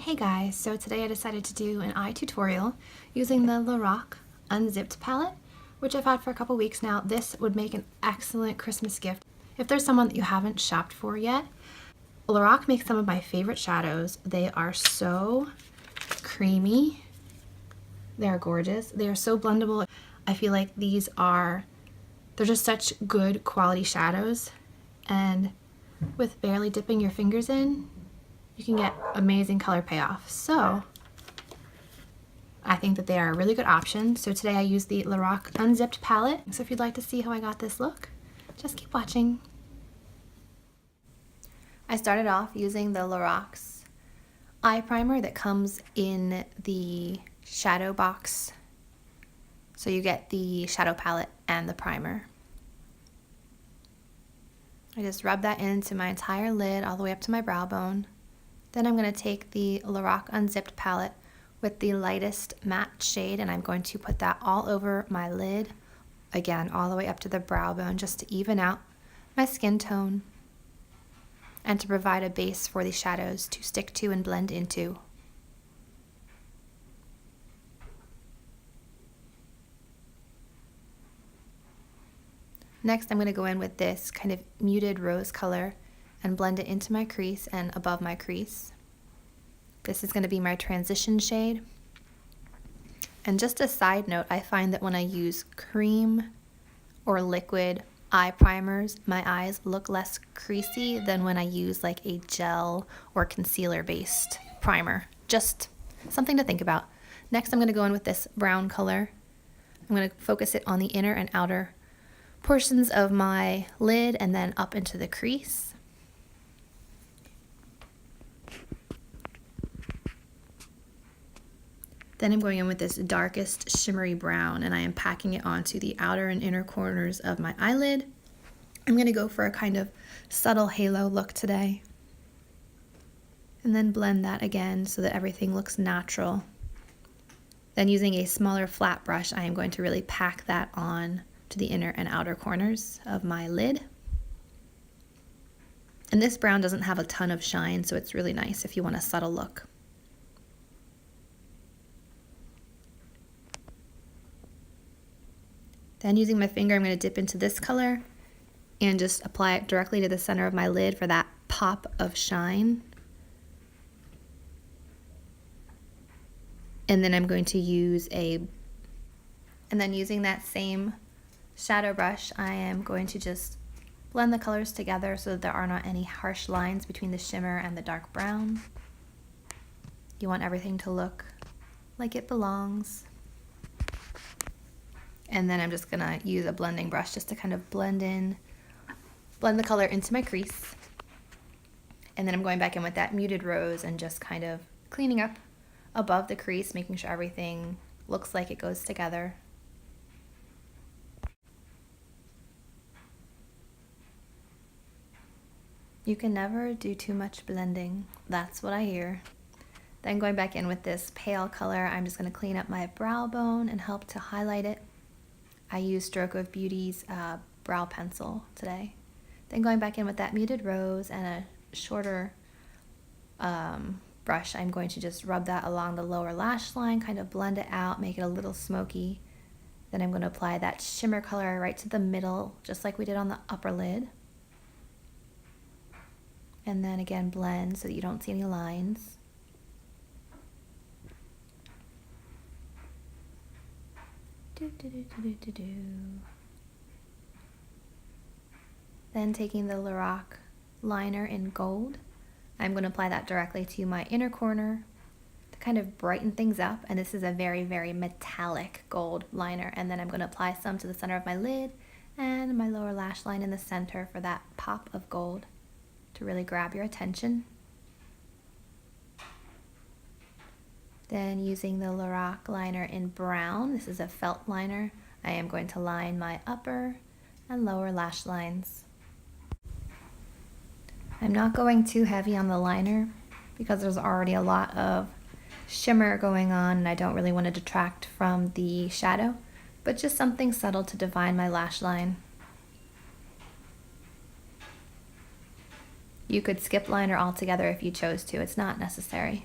Hey guys, so today I decided to do an eye tutorial using the Lorac Unzipped palette, which I've had for a couple weeks now. This would make an excellent Christmas gift if there's someone that you haven't shopped for yet. Lorac makes some of my favorite shadows. They are so creamy. They're gorgeous. They are so blendable. I feel like they're just such good quality shadows, and with barely dipping your fingers in, you can get amazing color payoff. So I think that they are a really good option. So today I used the Lorac Unzipped palette. So if you'd like to see how I got this look, just keep watching. I started off using the Lorac's eye primer that comes in the shadow box. So you get the shadow palette and the primer. I just rub that into my entire lid all the way up to my brow bone. Then I'm going to take the Lorac Unzipped palette with the lightest matte shade, and I'm going to put that all over my lid, again all the way up to the brow bone, just to even out my skin tone and to provide a base for the shadows to stick to and blend into. Next, I'm going to go in with this kind of muted rose color and blend it into my crease and above my crease. This is going to be my transition shade. And just a side note, I find that when I use cream or liquid eye primers, my eyes look less creasy than when I use like a gel or concealer based primer. Just something to think about. Next, I'm going to go in with this brown color. I'm going to focus it on the inner and outer portions of my lid and then up into the crease. Then I'm going in with this darkest shimmery brown, and I am packing it onto the outer and inner corners of my eyelid. I'm going to go for a kind of subtle halo look today. And then blend that again so that everything looks natural. Then using a smaller flat brush, I am going to really pack that on to the inner and outer corners of my lid. And this brown doesn't have a ton of shine, so it's really nice if you want a subtle look. Then using my finger, I'm going to dip into this color and just apply it directly to the center of my lid for that pop of shine. And then I'm going to use using that same shadow brush, I am going to just blend the colors together so that there are not any harsh lines between the shimmer and the dark brown. You want everything to look like it belongs. And then I'm just gonna use a blending brush just to kind of blend the color into my crease. And then I'm going back in with that muted rose and just kind of cleaning up above the crease, making sure everything looks like it goes together. You can never do too much blending. That's what I hear. Then going back in with this pale color, I'm just gonna clean up my brow bone and help to highlight it. I use Stroke of Beauty's brow pencil today. Then going back in with that muted rose and a shorter brush, I'm going to just rub that along the lower lash line, kind of blend it out, make it a little smoky. Then I'm going to apply that shimmer color right to the middle, just like we did on the upper lid. And then again blend so that you don't see any lines. Then taking the Lorac liner in gold, I'm going to apply that directly to my inner corner to kind of brighten things up. And this is a very, very metallic gold liner. And then I'm going to apply some to the center of my lid and my lower lash line in the center for that pop of gold to really grab your attention. Then using the Lorac liner in brown, this is a felt liner, I am going to line my upper and lower lash lines. I'm not going too heavy on the liner because there's already a lot of shimmer going on and I don't really want to detract from the shadow, but just something subtle to define my lash line. You could skip liner altogether if you chose to, it's not necessary.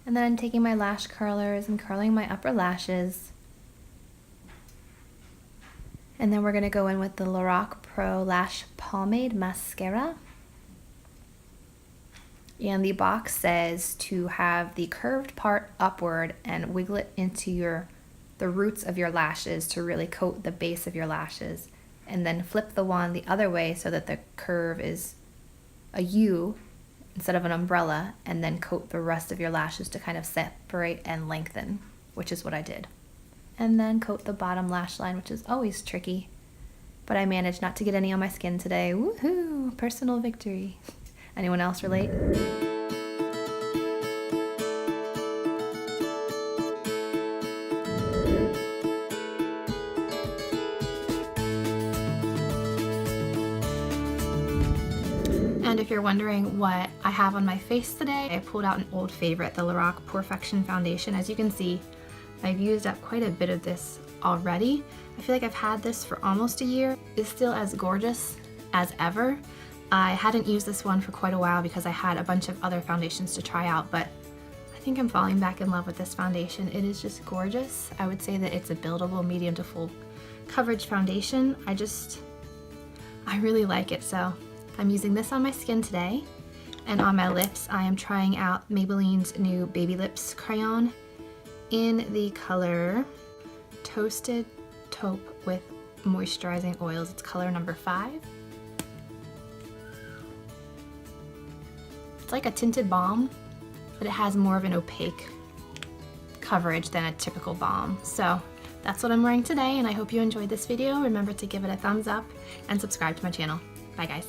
And then I'm taking my lash curlers and curling my upper lashes. And then we're going to go in with the Lorac Pro Lash Pomade Mascara. And the box says to have the curved part upward and wiggle it into the roots of your lashes to really coat the base of your lashes. And then flip the wand the other way so that the curve is a U instead of an umbrella, and then coat the rest of your lashes to kind of separate and lengthen, which is what I did. And then coat the bottom lash line, which is always tricky, but I managed not to get any on my skin today. Woohoo! Personal victory. Anyone else relate? And if you're wondering what I have on my face today, I pulled out an old favorite, the Lorac Perfection Foundation. As you can see, I've used up quite a bit of this already. I feel like I've had this for almost a year. It's still as gorgeous as ever. I hadn't used this one for quite a while because I had a bunch of other foundations to try out, but I think I'm falling back in love with this foundation. It is just gorgeous. I would say that it's a buildable medium to full coverage foundation. I really like it, so I'm using this on my skin today. And on my lips, I am trying out Maybelline's new Baby Lips Crayon in the color Toasted Taupe with Moisturizing Oils. It's color number 5. It's like a tinted balm, but it has more of an opaque coverage than a typical balm. So that's what I'm wearing today, and I hope you enjoyed this video. Remember to give it a thumbs up and subscribe to my channel. Bye guys.